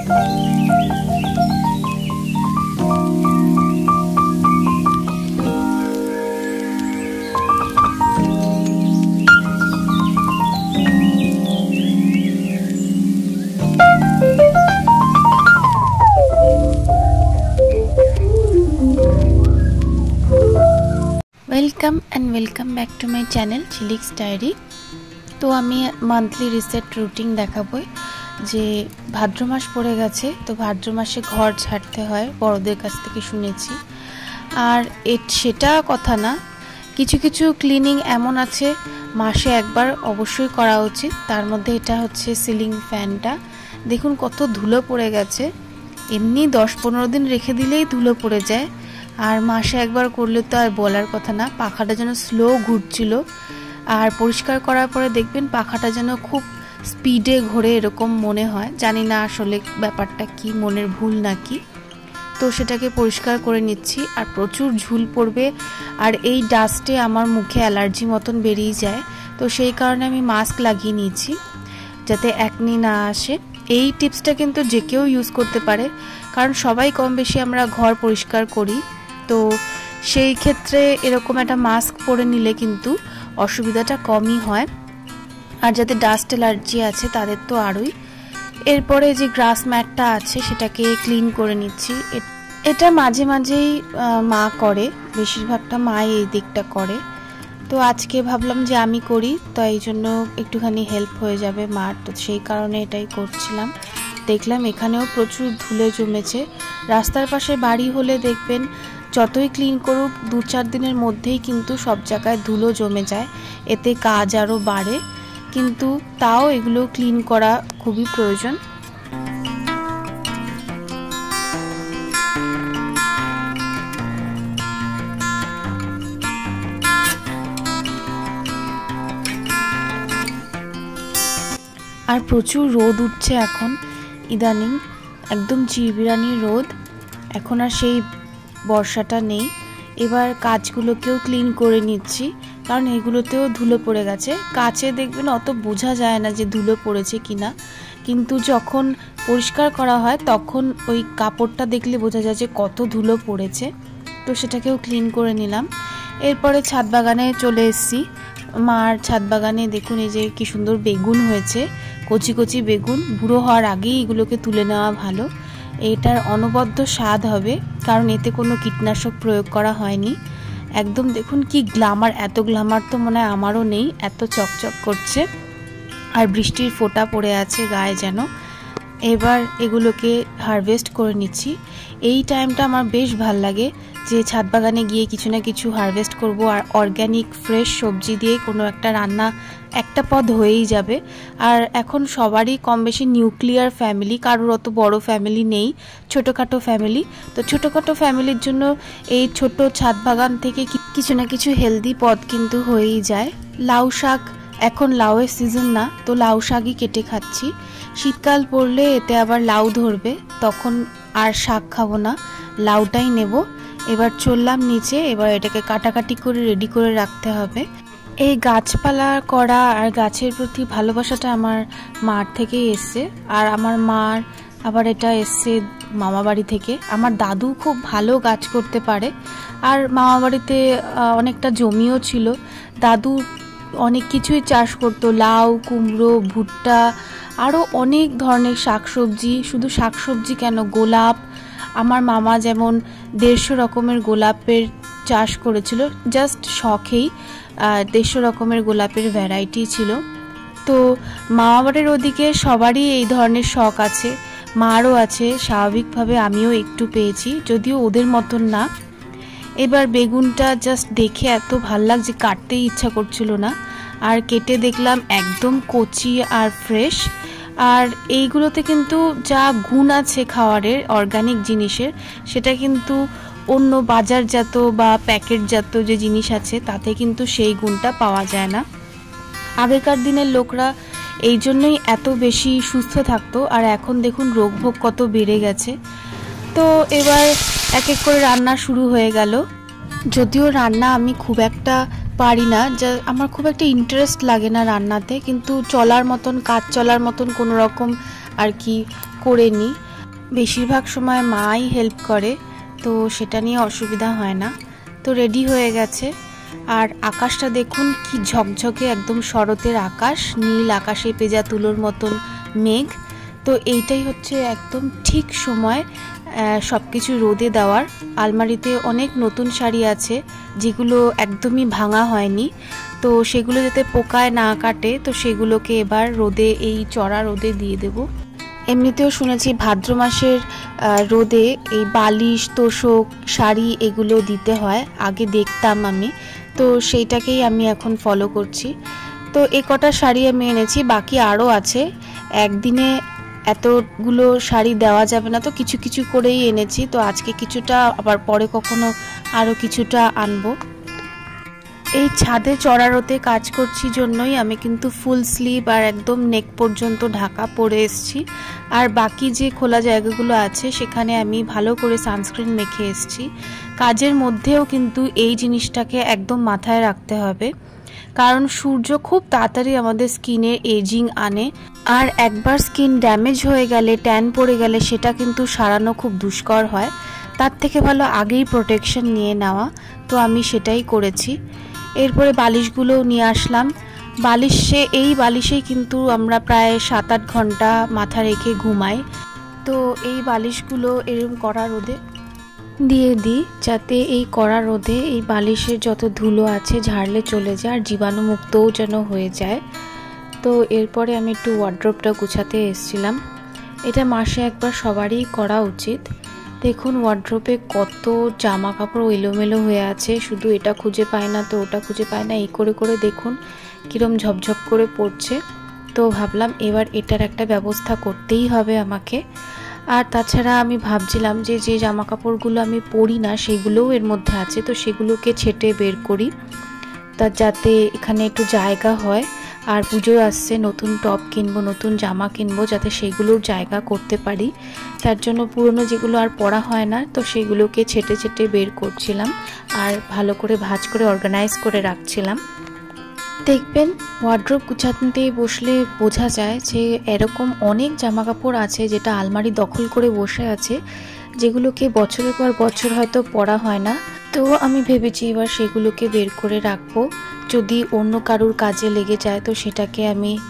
Welcome and welcome back to my channel Jhiliks diary. तो आमी monthly reset routine देखाबो जे भाद्र मास पड़े गेছে तो भाद्र मासे घर छाड़ते हैं बड़ोदेर काछ थेके शुनेছি। और सेटा कथा ना किछु किछु क्लिनिंग एमन आछे मासे एकबार अवश्यई करा उचित। तार मध्य एटा हच्छे सिलिंग फैनटा देखुन कत धुलो पड़े गेছে। एमनी 10-15 दिन रेखे दिलेई धुलो पड़े जाए और मासे एकबार करले तो और बोलार कथा ना। पाखाटा जेन स्लो घुरछिलो और परिष्कार करार परे देखबेन पाखाटा जेन खूब स्पीडे घोरे एरकम मने हय। जानि ना आसले ब्यापारटा कि मनेर भूल नाकि। तो सेटाके परिष्कार करे निচ্ছি और प्रचुर झुल पड़बे और এই ডাস্টে আমার মুখে অ্যালার্জি মতন বেরিয়ে যায়। তো সেই কারণে আমি মাস্ক লাগিয়ে নিয়েছি যাতে একনি না আসে। এই টিপসটা কিন্তু যে কেউ ইউজ করতে পারে কারণ সবাই কম বেশি আমরা ঘর পরিষ্কার করি। तो সেই ক্ষেত্রে এরকম একটা মাস্ক পরে নিলে কিন্তু অসুবিধাটা কমই হয়। আর যাদের ডাস্ট অ্যালার্জি আছে তাদের তো আরোই। এরপরে যে গ্রাস ম্যাটটা আছে সেটাকে ক্লিন করে নিচ্ছি। এটা মাঝে মাঝেই মা করে, বেশিরভাগটা মাই এই দিকটা করে। তো আজকে ভাবলাম যে আমি করি, তো এই জন্য একটুখানি হেল্প হয়ে যাবে মার। তো সেই কারণে এটাই করছিলাম। দেখলাম এখানেও প্রচুর ধুলো জমেছে। রাস্তার পাশে বাড়ি হলে দেখবেন যতই ক্লিন করুক 2-4 দিনের মধ্যেই কিন্তু সব জায়গায় ধুলো জমে যায়, এতে কাজ আরও বাড়ে। কিন্তু তাও এগুলো ক্লিন করা খুবই প্রয়োজন। আর প্রচুর রোদ উঠছে এখন ইদানিং, একদম চিরবিরানি রোদ। এখন আর সেই বর্ষাটা নেই। এবার কাচগুলোকেও ক্লিন করে নিচ্ছি কারণ এগুলোতেও ধুলো পড়ে গেছে। কাচে দেখবেন অত বোঝা যায় না যে ধুলো পড়েছে কিনা, কিন্তু যখন পরিষ্কার করা হয় তখন ওই কাপড়টা দেখলে বোঝা যায় যে কত ধুলো পড়েছে। তো সেটাকেও ক্লিন করে নিলাম। এরপরে ছাদ বাগানে চলে এসেছি। মার ছাদ বাগানে দেখুন এই যে কি সুন্দর বেগুন হয়েছে, কচি কচি বেগুন। বুড়ো হওয়ার আগেই এগুলোকে তুলে নেওয়া ভালো। এটার অনবদ্য স্বাদ হবে কারণ এতে কোনো কীটনাশক প্রয়োগ করা হয়নি। একদম দেখুন কি গ্ল্যামার, এত গ্ল্যামার তো মনে হয় আমারও নেই, এত চকচক করছে। আর বৃষ্টির ফোঁটা পড়ে আছে গায়ে যেন। এবার এগুলোকে হারভেস্ট করে নিচ্ছি। এই টাইমটা আমার বেশ ভাল লাগে যে ছাদ বাগানে গিয়ে কিছু না কিছু হারভেস্ট করব আর অর্গ্যানিক ফ্রেশ সবজি দিয়ে কোনো একটা রান্না একটা পদ হয়েই যাবে। আর এখন সবারই কম বেশি নিউক্লিয়ার ফ্যামিলি, কারোর অত বড় ফ্যামিলি নেই, ছোটোখাটো ফ্যামিলি। তো ছোটোখাটো ফ্যামিলির জন্য এই ছোট ছাদ বাগান থেকে কিছু না কিছু হেলদি পদ কিন্তু হয়েই যায়। লাউ শাক, এখন লাউয়ের সিজন না, তো লাউ শাকই কেটে খাচ্ছি। শীতকাল পড়লে এতে আবার লাউ ধরবে, তখন আর শাক খাবো না, লাউটাই নেব। এবার চললাম নিচে। এবার এটাকে কাটাকাটি করে রেডি করে রাখতে হবে। এই গাছপালা করা আর গাছের প্রতি ভালোবাসাটা আমার মার থেকেই এসছে। আর আমার মার আবার এটা এসছে মামা বাড়ি থেকে। আমার দাদু খুব ভালো গাছ করতে পারে আর মামা বাড়িতে অনেকটা জমিও ছিল। দাদু অনেক কিছুই চাষ করতো, লাউ, কুমড়ো, ভুট্টা, আরও অনেক ধরনের শাকসবজি। শুধু শাকসবজি কেন, গোলাপ। আমার মামা যেমন 150 রকমের গোলাপের চাষ করেছিল, জাস্ট শখেই। 150 রকমের গোলাপের ভ্যারাইটি ছিল। তো মামা বাড়ির ওদিকে সবারই এই ধরনের শখ আছে, মারও আছে। স্বাভাবিকভাবে আমিও একটু পেয়েছি, যদিও ওদের মতন না। এবার বেগুনটা জাস্ট দেখে এত ভাল লাগছে, কাটতেই ইচ্ছা করছিল না। আর কেটে দেখলাম একদম কচি আর ফ্রেশ। আর এইগুলোতে কিন্তু যা গুণ আছে খাওয়ারের, অর্গানিক জিনিসের, সেটা কিন্তু অন্য বাজারজাত বা প্যাকেটজাত যে জিনিস আছে তাতে কিন্তু সেই গুণটা পাওয়া যায় না। আগেকার দিনের লোকরা এই জন্যই এত বেশি সুস্থ থাকতো। আর এখন দেখুন রোগভোগ কত বেড়ে গেছে। তো এবার এক এক করে রান্না শুরু হয়ে গেল। যদিও রান্না আমি খুব একটা পারি না, যা আমার খুব একটা ইন্টারেস্ট লাগে না রান্নাতে, কিন্তু চলার মতন, কাজ চলার মতন কোনো রকম আর কি করে নিই। বেশিরভাগ সময় মাই হেল্প করে, তো সেটা নিয়ে অসুবিধা হয় না। তো রেডি হয়ে গেছে। আর আকাশটা দেখুন কি ঝকঝকে, একদম শরতের আকাশ, নীল আকাশে পেঁজা তুলোর মতন মেঘ। তো এইটাই হচ্ছে একদম ঠিক সময় সব কিছু রোদে দেওয়ার। আলমারিতে অনেক নতুন শাড়ি আছে যেগুলো একদমই ভাঙা হয়নি, তো সেগুলো যাতে পোকায় না কাটে, তো সেগুলোকে এবার রোদে, এই চড়া রোদে দিয়ে দেব। এমনিতেও শুনেছি ভাদ্র মাসের রোদে এই বালিশ, তোশক, শাড়ি এগুলো দিতে হয়, আগে দেখতাম আমি, তো সেইটাকেই আমি এখন ফলো করছি। তো এই কটা শাড়ি আমি এনেছি, বাকি আরও আছে। একদিনে এতগুলো শাড়ি দেওয়া যাবে না, তো কিছু কিছু করেই এনেছি। তো আজকে কিছুটা, আবার পরে কখনো আরও কিছুটা আনবো। এই ছাদে চড়ারোতে কাজ করছি জন্যই আমি কিন্তু ফুল স্লিভ আর একদম নেক পর্যন্ত ঢাকা পরে এসছি। আর বাকি যে খোলা জায়গাগুলো আছে সেখানে আমি ভালো করে সানস্ক্রিন মেখে এসছি। কাজের মধ্যেও কিন্তু এই জিনিসটাকে একদম মাথায় রাখতে হবে, কারণ সূর্য খুব তাড়াতাড়ি আমাদের স্কিনে এজিং আনে। আর একবার স্কিন ড্যামেজ হয়ে গেলে, ট্যান পড়ে গেলে সেটা কিন্তু সারানো খুব দুষ্কর হয়। তার থেকে ভালো আগেই প্রোটেকশন নিয়ে নেওয়া, তো আমি সেটাই করেছি। এরপরে বালিশগুলোও নিয়ে আসলাম। এই বালিশেই কিন্তু আমরা প্রায় 7-8 ঘন্টা মাথা রেখে ঘুমাই। তো এই বালিশগুলো এরকম কড়া রোদে দিয়ে দিই, যাতে এই কড়া রোদে এই বালিশের যত ধুলো আছে ঝাড়লে চলে যায়, আর জীবাণুমুক্তও যেন হয়ে যায়। তো এরপরে আমি একটু ওয়ার্ড্রোবটা গুছাতে এসেছিলাম। এটা মাসে একবার সবারই করা উচিত। দেখুন ওয়ার্ড্রোবে কত জামা কাপড় এলোমেলো হয়ে আছে, শুধু এটা খুঁজে পায় না তো ওটা খুঁজে পায় না, এই করে করে দেখুন কিরম ঝপঝপ করে পড়ছে। তো ভাবলাম এবার এটার একটা ব্যবস্থা করতেই হবে আমাকে। আর তাছাড়া আমি ভাবছিলাম যে যে জামা কাপড়গুলো আমি পরি না সেগুলোও এর মধ্যে আছে, তো সেগুলোকে ছেঁটে বের করি, তা যাতে এখানে একটু জায়গা হয়। আর পুজো আসছে, নতুন টপ কিনবো, নতুন জামা কিনবো, যাতে সেগুলোর জায়গা করতে পারি। তার জন্য পুরনো যেগুলো আর পরা হয় না, তো সেগুলোকে ছেটে ছেটে বের করছিলাম আর ভালো করে ভাঁজ করে অর্গানাইজ করে রাখছিলাম। দেখবেন ওয়ার্ড্রোব গুছাতে বসলে বোঝা যায় যে এরকম অনেক জামা কাপড় আছে যেটা আলমারি দখল করে বসে আছে, যেগুলোকে বছরের পর বছর হয়তো পরা হয় না। তো আমি ভেবেছি এবার সেগুলোকে বের করে রাখবো, যদি অন্য কারুর কাজে লেগে যায় তো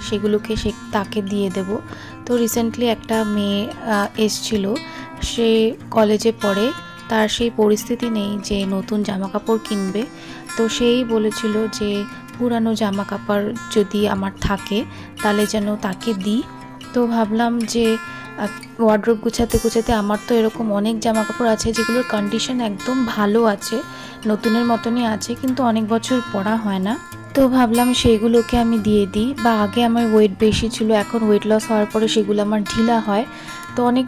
সেগুলোকে তাকে দিয়ে দেব। তো রিসেন্টলি একটা মেয়ে এসছিল, সে কলেজে পড়ে, তার সেই পরিস্থিতি নেই যে নতুন জামা কাপড় কিনবে, তো সেই বলেছিল যে পুরানো জামা কাপড় যদি আমার থাকে তাহলে যেন তাকে দিই। তো ভাবলাম যে ওয়ার্ড্রোব গুছাতে গুছাতে আমার তো এরকম অনেক জামা কাপড় আছে যেগুলোর কন্ডিশন একদম ভালো আছে, নতুনের মতনই আছে, কিন্তু অনেক বছর পরা হয় না। তো ভাবলাম সেইগুলোকে আমি দিয়ে দিই। বা আগে আমার ওয়েট বেশি ছিল, এখন ওয়েট লস হওয়ার পরে সেগুলো আমার ঢিলা হয়, তো অনেক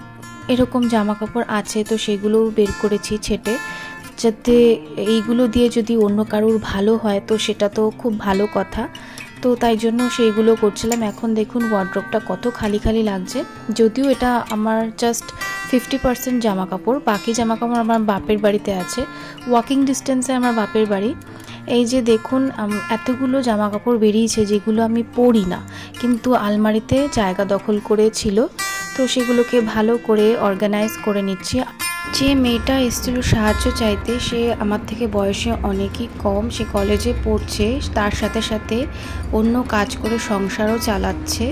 এরকম জামা কাপড় আছে, তো সেগুলোও বের করেছি ছেটে, যাতে এইগুলো দিয়ে যদি অন্য কারুর ভালো হয় তো সেটা তো খুব ভালো কথা। তো তাই জন্য সেইগুলো করছিলাম। এখন দেখুন ওয়ার্ড্রোবটা কত খালি খালি লাগছে, যদিও এটা আমার জাস্ট 50% জামা কাপড়, বাকি জামা কাপড় আমার বাপের বাড়িতে আছে, ওয়াকিং ডিস্টেন্সে আমার বাপের বাড়ি। এই যে দেখুন এতগুলো জামা কাপড় বেরিয়েছে যেগুলো আমি পরি না, কিন্তু আলমারিতে জায়গা দখল করেছিল, তো সেগুলোকে ভালো করে অর্গানাইজ করে নিচ্ছি। যে মেয়েটা এসেছিল সাহায্য চাইতে, সে আমার থেকে বয়সে অনেকই কম, সে কলেজে পড়ছে, তার সাথে সাথে অন্য কাজ করে সংসারও চালাচ্ছে,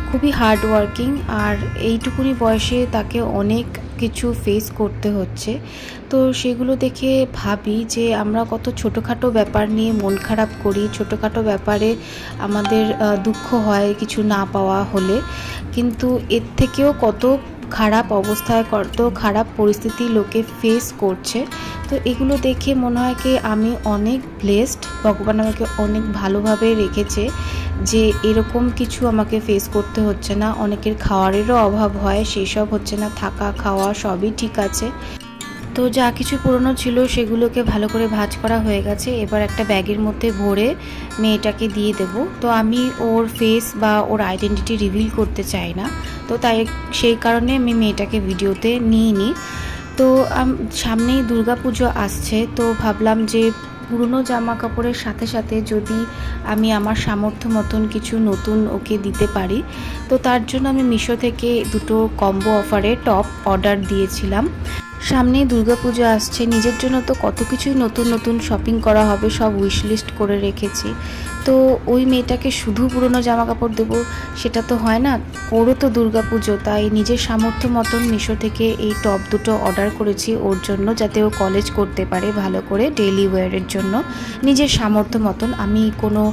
খুবই হার্ড ওয়ার্কিং, আর এইটুকুনি বয়সে তাকে অনেক কিছু ফেস করতে হচ্ছে। তো সেগুলো দেখে ভাবি যে আমরা কত ছোটোখাটো ব্যাপার নিয়ে মন খারাপ করি, ছোটোখাটো ব্যাপারে আমাদের দুঃখ হয় কিছু না পাওয়া হলে, কিন্তু এর থেকেও কত খারাপ অবস্থায়, কত খারাপ পরিস্থিতি লোকে ফেস করছে। তো এগুলো দেখে মনে হয় কি আমি অনেক ব্লেসড, ভগবান আমাকে অনেক ভালোভাবে রেখেছে যে এরকম কিছু আমাকে ফেস করতে হচ্ছে না। অনেকের খাওয়ারেরও অভাব হয়, সেসব হচ্ছে না, থাকা খাওয়া সবই ঠিক আছে। তো যা কিছু পুরনো ছিল সেগুলোকে ভালো করে ভাঁজ করা হয়ে গেছে, এবার একটা ব্যাগের মধ্যে ভরে মেয়েটাকে দিয়ে দেব। তো আমি ওর ফেস বা ওর আইডেন্টিটি রিভিল করতে চাই না, তো তাই সেই কারণে আমি মেয়েটাকে ভিডিওতে নিইনি। তো সামনেই দুর্গা পুজো আসছে, তো ভাবলাম যে পুরনো জামা কাপড়ের সাথে সাথে যদি আমি আমার সামর্থ্য মতন কিছু নতুন ওকে দিতে পারি, তো তার জন্য আমি মিশো থেকে দুটো কম্বো অফারে টপ অর্ডার দিয়েছিলাম। সামনেই দুর্গাপুজো আসছে, নিজের জন্য তো কত কিছুই নতুন নতুন শপিং করা হবে, সব উইশ লিস্ট করে রেখেছি। তো ওই মেয়েটাকে শুধু পুরনো জামা কাপড় দেবো সেটা তো হয় না, ওরও তো দুর্গাপুজো, তাই নিজের সামর্থ্য মতন মিশো থেকে এই টপ দুটো অর্ডার করেছি ওর জন্য, যাতে ও কলেজ করতে পারে ভালো করে ডেইলি ওয়্যারের জন্য। নিজের সামর্থ্য মতন, আমি কোনো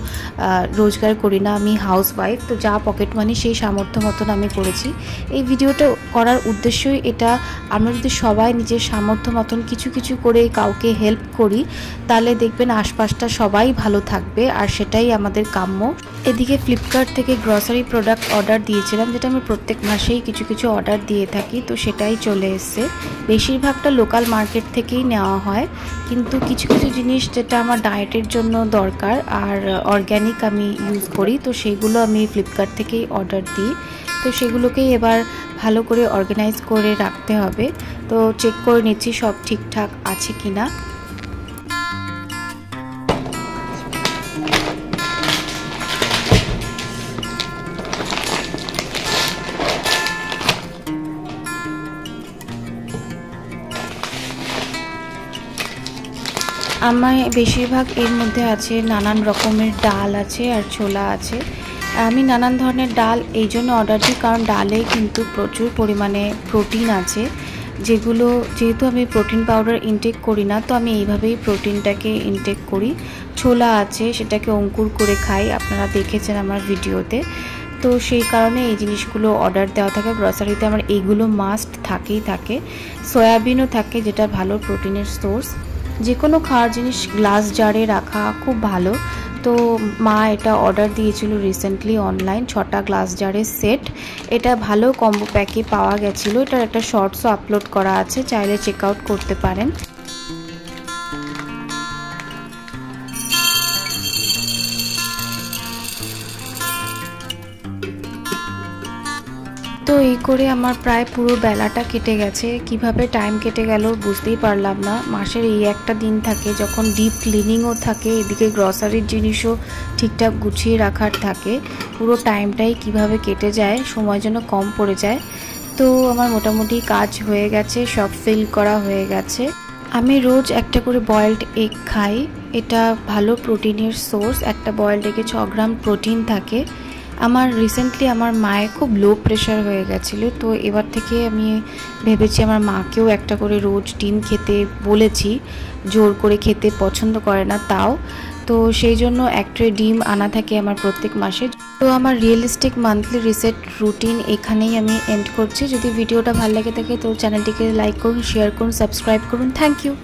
রোজগার করি না, আমি হাউস ওয়াইফ, তো যা পকেট মানি সেই সামর্থ্য মতন আমি করেছি। এই ভিডিওটা করার উদ্দেশ্যই এটা, আমরা যদি সবাই নিজের সামর্থ্য মতন কিছু কিছু করে কাউকে হেল্প করি, তাহলে দেখবেন আশপাশটা সবাই ভালো থাকবে, আর সেটাই আমাদের কাম্য। এদিকে ফ্লিপকার্ট থেকে গ্রসারি প্রোডাক্ট অর্ডার দিয়েছিলাম, যেটা আমি প্রত্যেক মাসেই কিছু কিছু অর্ডার দিয়ে থাকি, তো সেটাই চলে এসছে। বেশিরভাগটা লোকাল মার্কেট থেকেই নেওয়া হয়, কিন্তু কিছু কিছু জিনিস যেটা আমার ডায়েটের জন্য দরকার আর অর্গ্যানিক আমি ইউজ করি, তো সেইগুলো আমি ফ্লিপকার্ট থেকেই অর্ডার দিই। তো সেগুলোকেই এবার ভালো করে অর্গানাইজ করে রাখতে হবে, তো চেক করে নিচ্ছি সব ঠিকঠাক আছে কিনা। আমার বেশিরভাগ এর মধ্যে আছে নানান রকমের ডাল আছে আর ছোলা আছে। আমি নানান ধরনের ডাল এই জন্য অর্ডার দিই কারণ ডালে কিন্তু প্রচুর পরিমাণে প্রোটিন আছে, যেগুলো যেহেতু আমি প্রোটিন পাউডার ইনটেক করি না, তো আমি এইভাবেই প্রোটিনটাকে ইনটেক করি। ছোলা আছে, সেটাকে অঙ্কুর করে খাই, আপনারা দেখেছেন আমার ভিডিওতে, তো সেই কারণে এই জিনিসগুলো অর্ডার দেওয়া থাকে। গ্রসারিতে আমার এইগুলো মাস্ট থাকেই থাকে। সয়াবিনও থাকে, যেটা ভালো প্রোটিনের সোর্স। যে কোনো খাওয়ার জিনিস গ্লাস জারে রাখা খুব ভালো। তো মা এটা অর্ডার দিয়েছিল রিসেন্টলি অনলাইন, 6টা গ্লাস জারের সেট। এটা ভালো কম্বো প্যাকে পাওয়া গেছিলো। এটার একটা শর্টসও আপলোড করা আছে, চাইলে চেক আউট করতে পারেন। তো এই করে আমার প্রায় পুরো বেলাটা কেটে গেছে। কিভাবে টাইম কেটে গেল বুঝতেই পারলাম না। মাসের এই একটা দিন থাকে যখন ডিপ ক্লিনিংও থাকে, এদিকে গ্রসারির জিনিসও ঠিকঠাক গুছিয়ে রাখার থাকে। পুরো টাইমটাই কিভাবে কেটে যায়, সময় যেন কম পড়ে যায়। তো আমার মোটামুটি কাজ হয়ে গেছে, সব ফিল করা হয়ে গেছে। আমি রোজ একটা করে বয়েলড এগ খাই, এটা ভালো প্রোটিনের সোর্স। একটা বয়েলড এগে 6 গ্রাম প্রোটিন থাকে। আমার রিসেন্টলি আমার মায়ের খুব লো প্রেশার হয়ে গেছিলো, তো এবার থেকে আমি ভেবেছি আমার মাকেও একটা করে রোজ ডিম খেতে বলেছি। জোর করে খেতে পছন্দ করে না তাও, তো সেই জন্য এক ট্রে ডিম আনা থাকে আমার প্রত্যেক মাসে। তো আমার রিয়েলিস্টিক মান্থলি রিসেট রুটিন এখানেই আমি এন্ড করছি। যদি ভিডিওটা ভালো লাগে থাকে তো চ্যানেলটিকে লাইক করুন, শেয়ার করুন, সাবস্ক্রাইব করুন। Thank you.